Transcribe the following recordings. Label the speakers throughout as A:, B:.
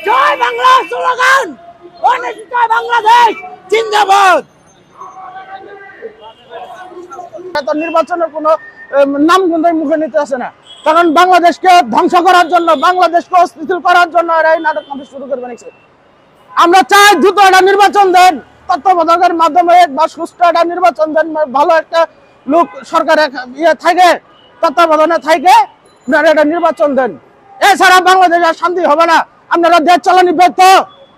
A: জয় Bangla slogan, জয় বাংলাদেশ জিন্দাবাদ। নির্বাচনের কোনো নাম কিন্তু মুখে নিতে আসে না, কারণ বাংলাদেশকে ধ্বংস করার জন্য, বাংলাদেশকে অস্থিতিশীল করার জন্য এরা এই নাটক আমাদের শুরু করে বানিয়েছে। আমরা চাই দ্রুত একটা নির্বাচন দেন, তত্ত্বাবধায়কের মাধ্যমে বা সুষ্ঠু একটা নির্বাচন দেন, ভালো একটা লোক সরকার থাকে, তত্ত্বাবধানে থাকে, আপনারা একটা নির্বাচন দেন। এছাড়া বাংলাদেশ আর শান্তি হবে না। আপনারা দেশ চালানি ব্যর্থ।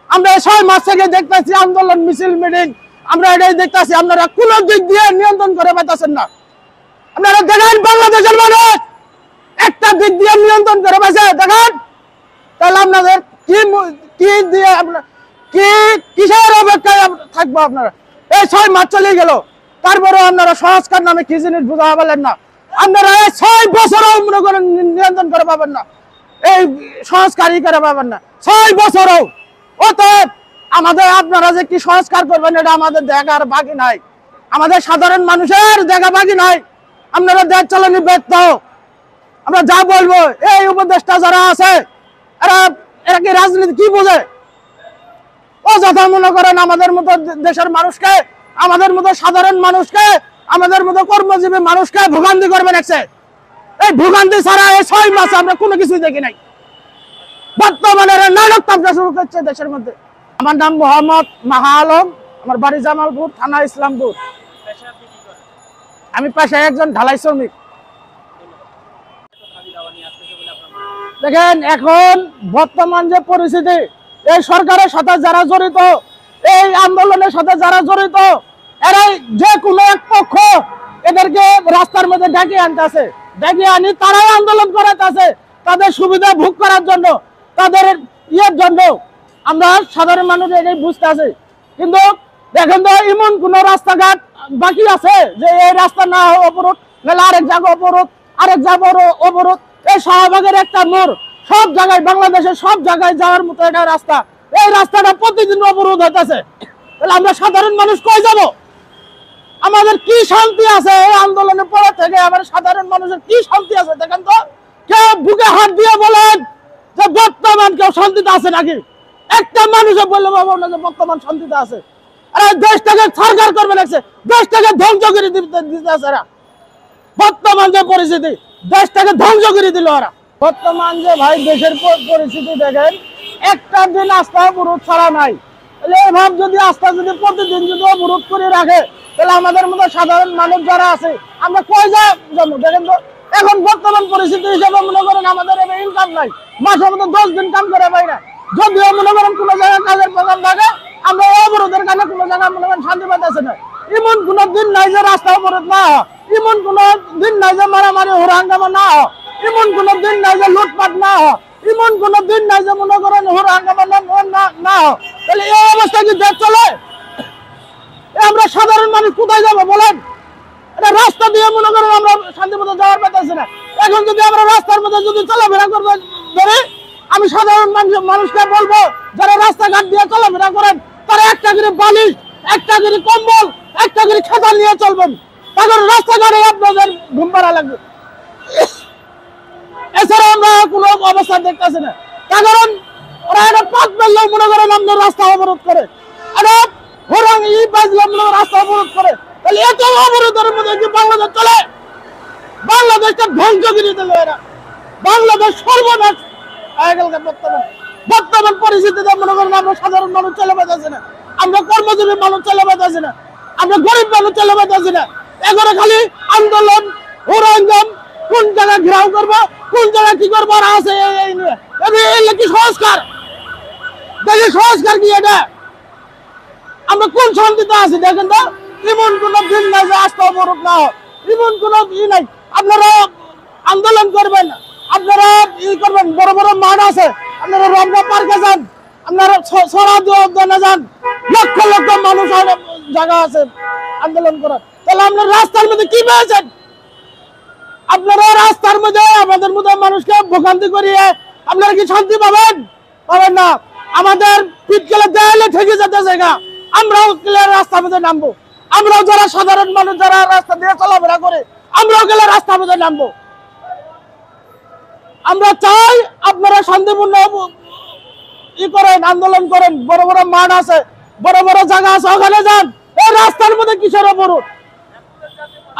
A: আমরা 6 মাস থেকে দেখতেছি আন্দোলন, মিছিল, মিটিং, আমরা এটাই দেখতেছি। আপনারা কোন দিক দিয়ে নিয়ন্ত্রণ করে পাইতেছেন না। আপনারা দেখেন বাংলাদেশের মানুষ একটা দিক দিয়ে নিয়ন্ত্রণ করে পাইছে, দেখেন। তাহলে আপনাদের কি দিয়ে কিসের অপেক্ষায় থাকবো আপনারা? এই 6 মাস চলে গেল, তারপরে আপনারা সংস্কার নামে কি জিনিস বুঝা পারলেন না। আপনারা এই 6 বছরও মনে করেন নিয়ন্ত্রণ করে পাবেন না, এই সংস্কারই করে পাবেন না 6 বছরও। অতএব আমাদের আপনারা যে কি সংস্কার করবেন এটা আমাদের দেখার বাকি নাই, আমাদের সাধারণ মানুষের দেখা বাকি নাই। আপনারা দেশ চালানি ব্যর্থ। আমরা যা বলবো, এই উপদেষ্টা যারা আছে এরা কি রাজনীতি কি বোঝে? অযথা মনে করেন আমাদের মতো দেশের মানুষকে, আমাদের মতো সাধারণ মানুষকে, আমাদের মতো কর্মজীবী মানুষকে ভোগান্তি করবেন। এই ভোগান্তি ছাড়া এই 6 মাসে আমরা কোনো কিছুই দেখি নাই। বর্তমানে নাটক তামসা শুরু করছে দেশের মধ্যে। আমার নাম মোহাম্মদ মাহা আলম, আমার বাড়ি জামালপুর, থানা ইসলামপুর। আমি পেশায় একজন ঢালাই শ্রমিক। দেখেন এখন বর্তমান যে পরিস্থিতি, এই সরকারের সাথে যারা জড়িত, এই আন্দোলনের সাথে যারা জড়িত, এরাই যে কোনো এক পক্ষ এদেরকে রাস্তার মধ্যে ডেকে আনতেছে, ডেকে আনি তারাই আন্দোলন করাতেছে তাদের সুবিধা ভোগ করার জন্য, তাদের ইয়ের জন্য। আমরা সাধারণ মানুষ এটাই বুঝতে আছি। কিন্তু দেখেন তো এমন কোন রাস্তাঘাট বাকি আছে যে এই রাস্তা না অবরোধ, নাহলে আরেক জায়গা অবরোধ, আরেক জায়গা অবরোধ। এই শাহবাগের একটা মোড়, সব জায়গায় বাংলাদেশের সব জায়গায় যাওয়ার মতো একটা রাস্তা, এই রাস্তাটা প্রতিদিন অবরোধ হইতেছে। তাহলে আমরা সাধারণ মানুষ কই যাব? আমাদের কি শান্তি আছে এই আন্দোলনের পরে থেকে? আমার সাধারণ মানুষের কি শান্তি আছে দেখেন তো। কেউ বুকে হাত দিয়ে বলেন যে বর্তমান কেউ শান্তিতে আছে নাকি? একটা মানুষে বললে পাবো না যে বর্তমান শান্তিতে আছে। আরে দেশটাকে সরকার করবে লাগছে, দেশটাকে ধ্বংস করে দিতে আছে এরা। বর্তমান যে পরিস্থিতি, দেশটাকে ধ্বংস করে দিল ওরা। বর্তমান যে ভাই দেশের পরিস্থিতি দেখেন, একটা দিন আস্থা অবরোধ ছাড়া নাই। তাহলে এভাবে যদি আস্থা যদি প্রতিদিন যদি অবরোধ করে রাখে, তাহলে আমাদের মতো সাধারণ মানুষ যারা আছে আমরা কই যাবো দেখেন তো। এখন বর্তমান পরিস্থিতি হিসেবে মনে করেন আমাদের ইনকাম নাই, মাসের মধ্যে 10 দিন কাম করে পাই না। যদিও মনে করেন কোনো জায়গায় কাজের প্রোগ্রাম থাকে, আমরা অবরোধের কারণে কোনো জায়গায় মনে করেন শান্তি পাইতেছে না। এমন কোনো দিন নাই যে রাস্তা অবরোধ না হয়, এমন কোনো দিন নাই যে মারামারি হুড়াঙ্গামা না হয়, এমন কোনো দিন নাই যে লুটপাট না হয়, এমন কোনো দিন নাই যে মনে করেন হুড়াঙ্গামা না হয়। তাহলে এই অবস্থা কি দেশ চলে? আমরা সাধারণ মানুষ কোথায় যাবো বলেন? এটা রাস্তা দিয়ে মনে করেন আমরা শান্তি মতো যাওয়ার পাইতেছি না। এখন যদি আমরা রাস্তার মধ্যে যদি চলাফেরা করবো ধরে, আমি সাধারণ মানুষকে বলবো যারা রাস্তাঘাট দিয়ে চলাফেরা করেন, তারা একটা করে বালিশ, একটা করে কম্বল, একটা করে খেতা নিয়ে চলবেন, তখন রাস্তাঘাটে আপনাদের ঘুম পাড়া লাগবে। এছাড়া আমরা কোনো অবস্থা দেখতেছি না। কারণ ওরা একটা পথ পেলেও মনে করেন আমাদের রাস্তা অবরোধ করে, একটা হোরাং ই বাজলে রাস্তা অবরোধ করে। তাহলে এত অবরোধের মধ্যে কি বাংলাদেশ চলে? বাংলাদেশটা ধ্বংস করে দিল এরা। বাংলাদেশ সর্বনাশ হয়ে গেল। বর্তমান পরিস্থিতিতে মনে করেন আমরা সাধারণ মানুষ চলে পাইতেছি না, আমরা কর্মজীবী মানুষ চলে পাইতেছি না, আমরা গরিব মানুষ চলে পাইতেছি না। এগুলো খালি আন্দোলন, হুড়াঙ্গাম, কোন জায়গায় ঘেরাও করবো, কোন জায়গায় কি করবো আর আছে এই কি সংস্কার? দেখি সংস্কার কি এটা? আমরা কোন শান্তিতে আছি দেখেন তো। এমন কোন দিন নাই যে আস্থা অবরোধ না হয়, এমন কোন ই নাই। আপনারা আন্দোলন করবেন, আপনারা ই করবেন, বড় বড় মাঠ আছে, আপনারা রমনা পার্কে যান, আপনারা সরাদনে যান, লক্ষ লক্ষ মানুষ জায়গা আছে আন্দোলন করার। তাহলে আপনার রাস্তার মধ্যে কি পেয়েছেন? আপনারা রাস্তার মধ্যে আমাদের মতো মানুষকে ভোগান্তি করিয়ে আপনারা কি শান্তি পাবেন? পাবেন না। আমাদের পিঠ গেলে দেয়ালে ঠেকে যেতে জায়গা, আমরাও রাস্তার মধ্যে নামবো। আমরাও যারা সাধারণ মানুষ যারা রাস্তা দিয়ে চলাফেরা করে, আমরাও গেলে রাস্তার মধ্যে নামবো। আমরা চাই আপনারা শান্তিপূর্ণ করেন, আন্দোলন করেন, বড় বড় মাঠ আছে, বড় বড় জায়গা আছে, ওখানে যান। এই রাস্তার মধ্যে কিসের অবরোধ?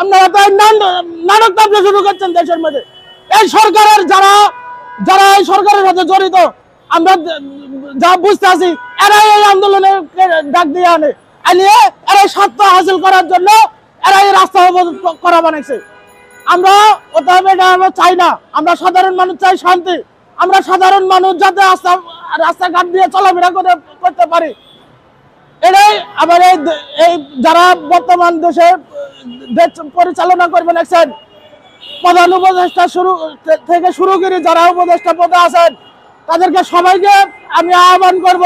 A: আপনারা তো নাটক তামসা শুরু করছেন দেশের মধ্যে। এই সরকারের যারা এই সরকারের সাথে জড়িত, আমরা যা বুঝতে আছি, এরাই এই আন্দোলনের ডাক দিয়ে আনিয়ে এরাই স্বার্থ হাসিল করার জন্য এরাই রাস্তা অবরোধ করা বানাইছে। আমরা এটা আমরা চাই না। আমরা সাধারণ মানুষ চাই শান্তি। আমরা সাধারণ মানুষ যাতে রাস্তাঘাট দিয়ে চলাফেরা করতে পারি, এটাই আবার এই যারা বর্তমান দেশ পরিচালনা করবেন দেখছেন, প্রধান উপদেষ্টা থেকে শুরু করে যারা উপদেষ্টা পদে আছেন, তাদেরকে সবাইকে আমি আহ্বান করব,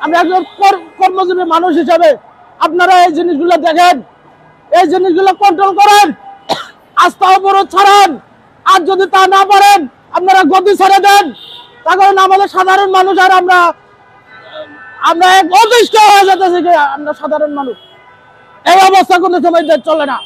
A: আমি একজন কর্মজীবী মানুষ হিসেবে আপনারা এই জিনিসগুলো দেখেন, এই জিনিসগুলো কন্ট্রোল করেন, আস্থা অবরোধ ছাড়েন। আর যদি তা না পারেন, আপনারা গতি ছেড়ে দেন। তার কারণ আমাদের সাধারণ মানুষ আর আমরা এক অতিষ্ঠ হয়ে যেতেছি। আমরা সাধারণ মানুষ, এই অবস্থা কোনো সময় চলে না।